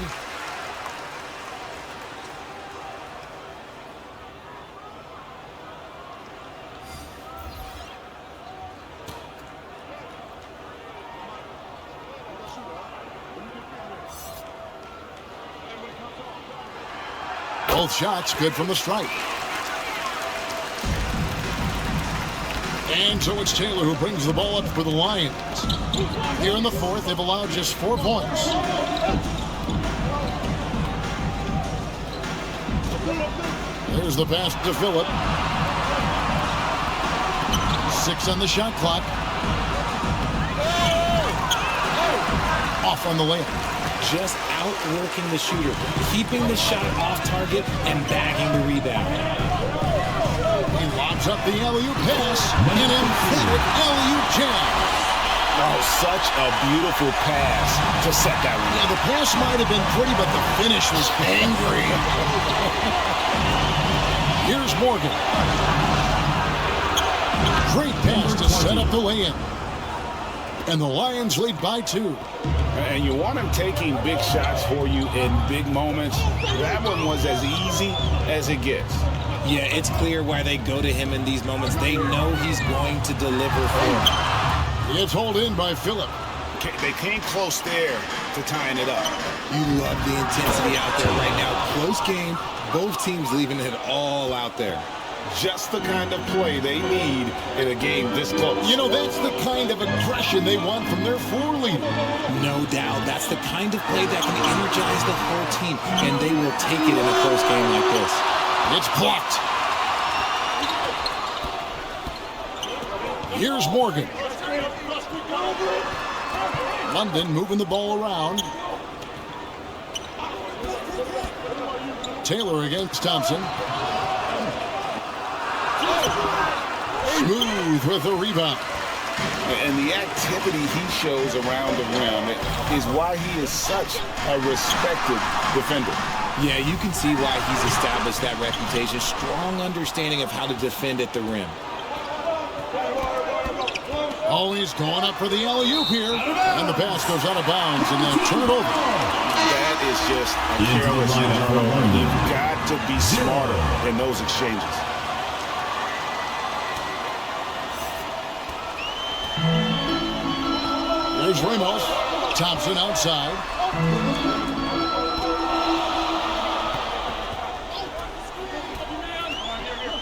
Both shots good from the stripe. And so it's Taylor who brings the ball up for the Lions. Here in the fourth, they've allowed just 4 points. There's the pass to Phillip. 6 on the shot clock. Off on the layup.
Just outworking the shooter, keeping the shot off target and bagging the rebound.
He lobs up the alley-oop pass. An emphatic alley-oop jam.
Oh, such a beautiful pass to set that one.
Yeah, the pass might have been pretty, but the finish was angry. Here's Morgan. Great pass to set up the lay-in. And the Lions lead by 2.
And you want him taking big shots for you in big moments. That one was as easy as it gets.
Yeah, it's clear why they go to him in these moments. They know he's going to deliver for them.
It's hauled in by Phillip.
They came close there to tying it up.
You love the intensity out there right now. Close game. Both teams leaving it all out there.
Just the kind of play they need in a game this close.
You know, that's the kind of aggression they want from their floor leader.
No doubt. That's the kind of play that can energize the whole team, and they will take it in a close game like this.
It's blocked. Here's Morgan. London moving the ball around. Taylor against Thompson. Smooth with the rebound.
And the activity he shows around the rim is why he is such a respected defender.
Yeah, you can see why he's established that reputation. Strong understanding of how to defend at the rim.
Always going up for the alley-oop here. And the pass goes out of bounds, and they'll turn it over.
That is just a careless throw. You've got to be smarter in those exchanges.
There's Ramos. Thompson outside.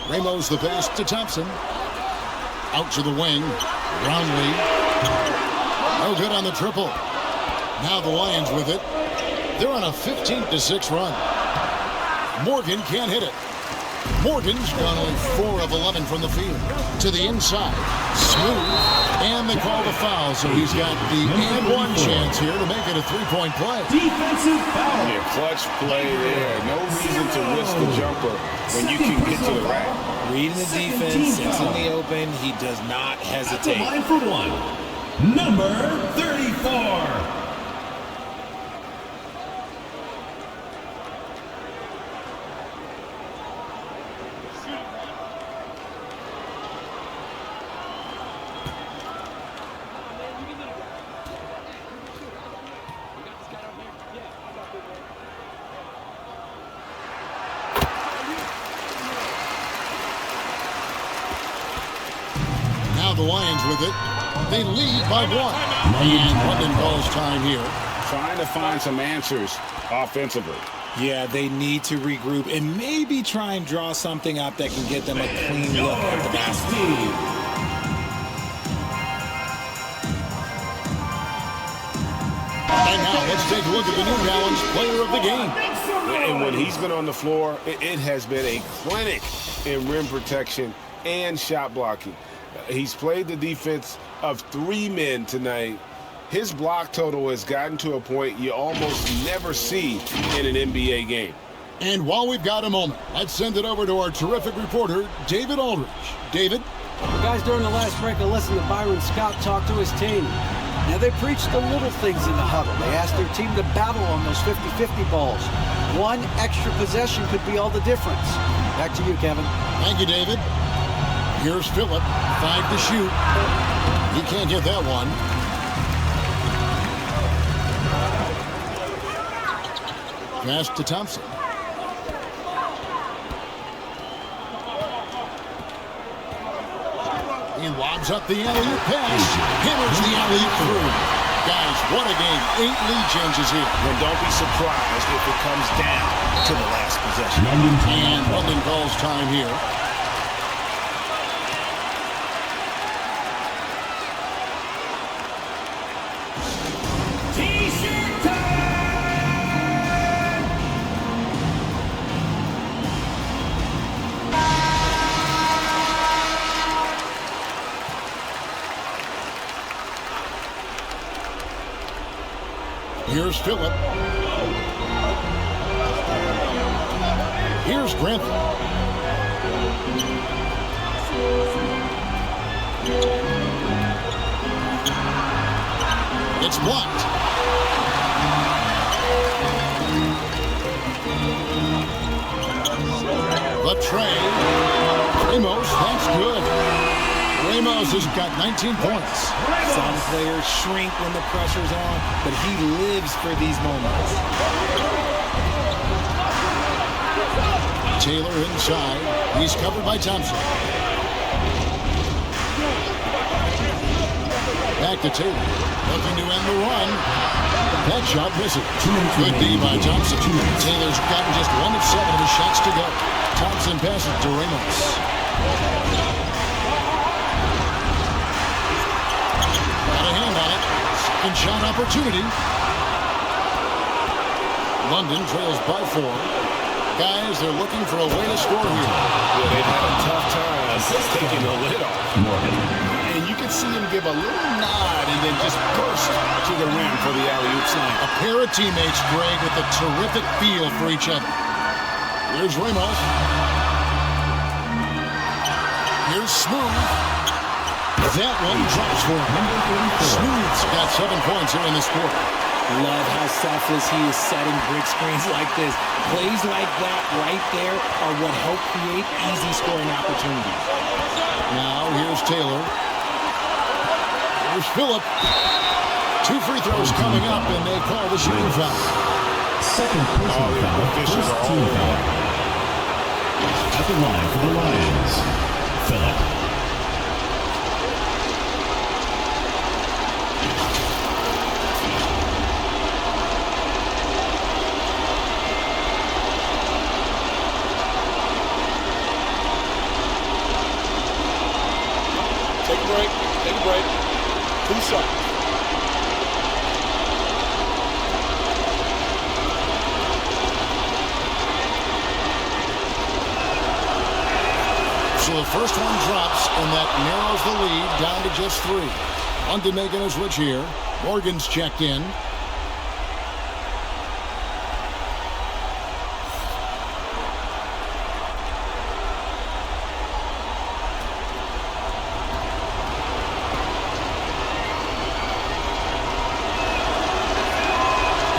Ramos the pass to Thompson. Out to the wing. Brownlee. No good on the triple. Now the Lions with it. They're on a 15-6 run. Morgan can't hit it. Morgan's gone only 4 of 11 from the field. To the inside. Smooth. And they call the foul, so he's got the and-one chance here to make it a three-point play.
Defensive foul.
Yeah, clutch play there. No reason to risk the jumper when you can get to the rack.
Reading the defense, it's in the open. He does not hesitate.
Line for one. Number 34.
The Lions with it. They lead by 1. And London calls time here.
Trying to find some answers offensively.
Yeah, they need to regroup and maybe try and draw something up that can get them a clean look at the basket.
And now let's take a look at the New Balance player of the game.
And when he's been on the floor, it has been a clinic in rim protection and shot blocking. He's played the defense of 3 men tonight. His block total has gotten to a point you almost never see in an NBA game.
And while we've got a moment, let's send it over to our terrific reporter, David Aldridge. David?
The guys during the last break will listen to Byron Scott talk to his team. Now, they preached the little things in the huddle. They asked their team to battle on those 50-50 balls. One extra possession could be all the difference. Back to you, Kevin.
Thank you, David. Here's Phillip, 5 to shoot. He can't get that one. Pass to Thompson. He lobs up the alley-oop pass. Hammers the alley-oop through. Guys, what a game. 8 lead changes here.
And don't be surprised if it comes down to the last possession.
And London calls time here. Here's Phillip. Here's Grantham. It's blocked. The tray. Ramos, that's good. Ramos has got 19 points.
Some players shrink when the pressure's on, but he lives for these moments.
Taylor inside. He's covered by Thompson. Back to Taylor. Looking to end the run. That shot misses. Good D by Thompson. Taylor's gotten just 1 of 7 of his shots to go. Thompson passes to Ramos. Got a hand on it. Second shot opportunity. London trails by 4. Guys, they're looking for a way to score here.
Yeah, they've had a tough time taking the lid off. And you can see him give a little nod and then just burst to the rim for the alley-oop slam.
A pair of teammates, Greg, with a terrific feel for each other. Here's Ramos. Here's Smooth. That one drops for him. Smooth's got 7 points here in this quarter.
Love how selfless he is setting brick screens like this. Plays like that right there are what help create easy scoring opportunities.
Now here's Taylor. Here's Phillip. 2 free throws coming up, and they call the shooting foul.
Second personal foul, first team foul. At the line for the Lions, Phillip.
Take a break. 2 shots.
So the first one drops, and that narrows the lead down to just 3. London making a switch here. Morgan's checked in.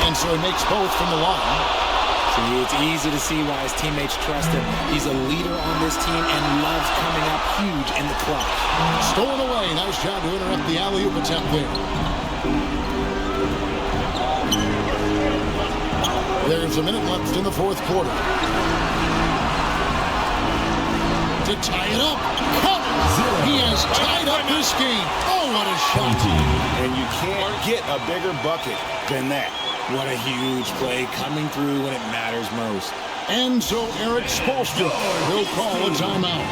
And so he makes both from the line.
See, it's easy to see why his teammates trust him. He's a leader on this team and loves coming up huge in the clutch.
Stolen away. Nice job to interrupt the alley-oop attempt there. There's a minute left in the 4th quarter. To tie it up. He has tied up this game. Oh, what a shot.
And you can't get a bigger bucket than that.
What a huge play coming through when it matters most.
And so Eric Spoelstra will call a timeout.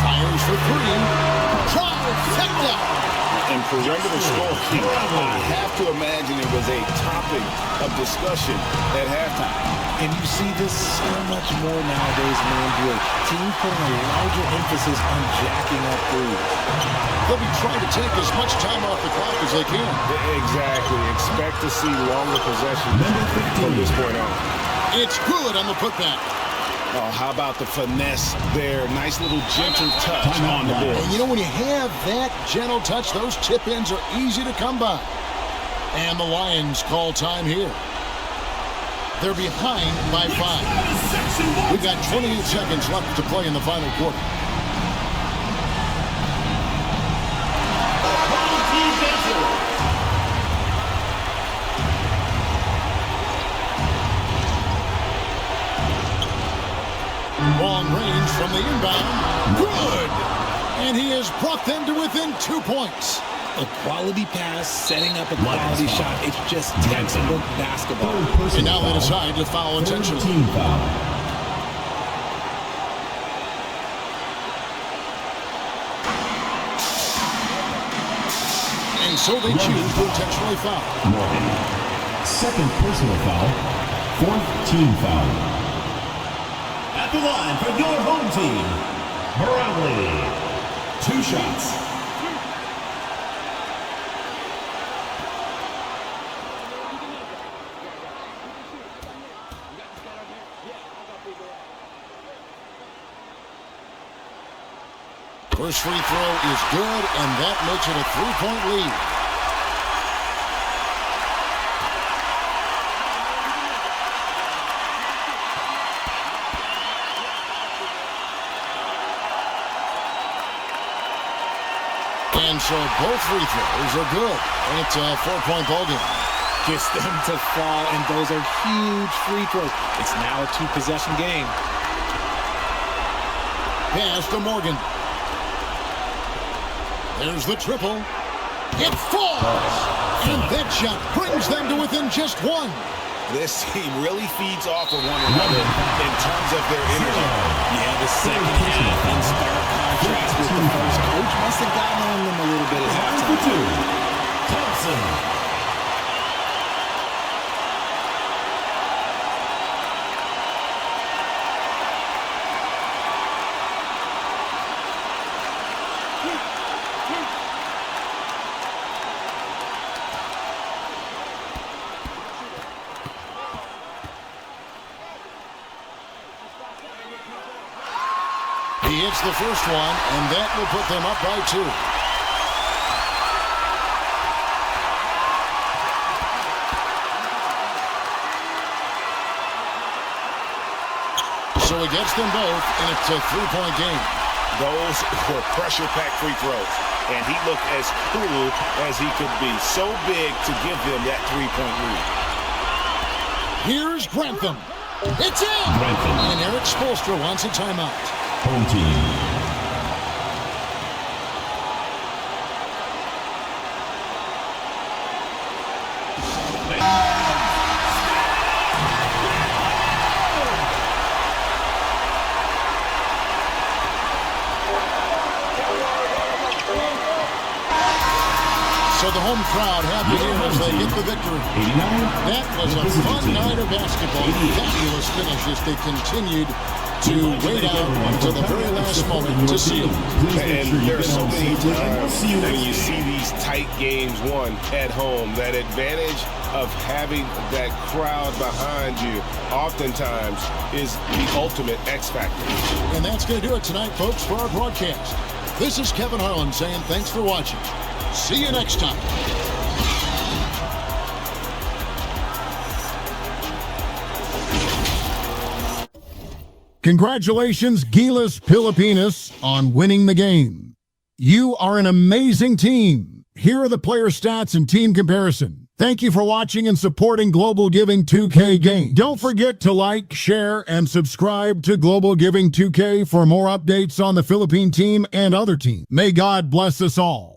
Fires for 3. Trifecta.
And perimeter scoring, I have to imagine it was a topic of discussion at halftime.
And you see this so much more nowadays in the NBA. Teams putting a larger emphasis on jacking up threes.
They'll be trying to take as much time off the clock as they can.
Exactly. Expect to see longer possessions from this point on.
It's good on the putback.
Oh, how about the finesse there? Nice little gentle touch on the board.
And you know, when you have that gentle touch, those tip-ins are easy to come by. And the Lions call time here. They're behind by 5. We've got 28 seconds left to play in the final quarter. Long range from the inbound. Good! And he has brought them to within 2 points.
A quality pass, setting up a quality shot. It's just textbook basketball.
And now they decide to foul intentionally.
Team foul.
And so they choose to intentionally foul.
Morgan. Second personal foul. 4th team foul. At the line for your home team, Barangay. 2 shots.
First free throw is good, and that makes it a 3-point lead. And so both free throws are good. And it's a 4-point ball game.
gets them to fall, and those are huge free throws. It's now a two-possession game.
Pass to Morgan. There's the triple. It falls! And that shot brings them to within just one.
This team really feeds off of one another in terms of their energy.
Yeah, the second half in stark contrast with the first. Coach must have gotten on them a little bit at halftime.
Thompson.
He hits the first one, and that will put them up by 2. So he gets them both, and it's a 3-point game.
Those were pressure-packed free throws, and he looked as cool as he could be. So big to give them that 3-point lead.
Here's Grantham. It's in!
Grantham.
And Eric Spoelstra wants a timeout.
Home team.
So the home crowd happy here as they get the victory. That was a fun night of basketball. Fabulous finish as they continued to wait out until the very last moment to seal.
And there are so many times when you see these tight games won at home, that advantage of having that crowd behind you oftentimes is the ultimate X factor.
And that's going to do it tonight, folks, for our broadcast. This is Kevin Harlan saying thanks for watching. See you next time. Congratulations, GILAS Pilipinas, on winning the game. You are an amazing team. Here are the player stats and team comparison. Thank you for watching and supporting Global Giving 2K Game. Don't forget to like, share, and subscribe to Global Giving 2K for more updates on the Philippine team and other teams. May God bless us all.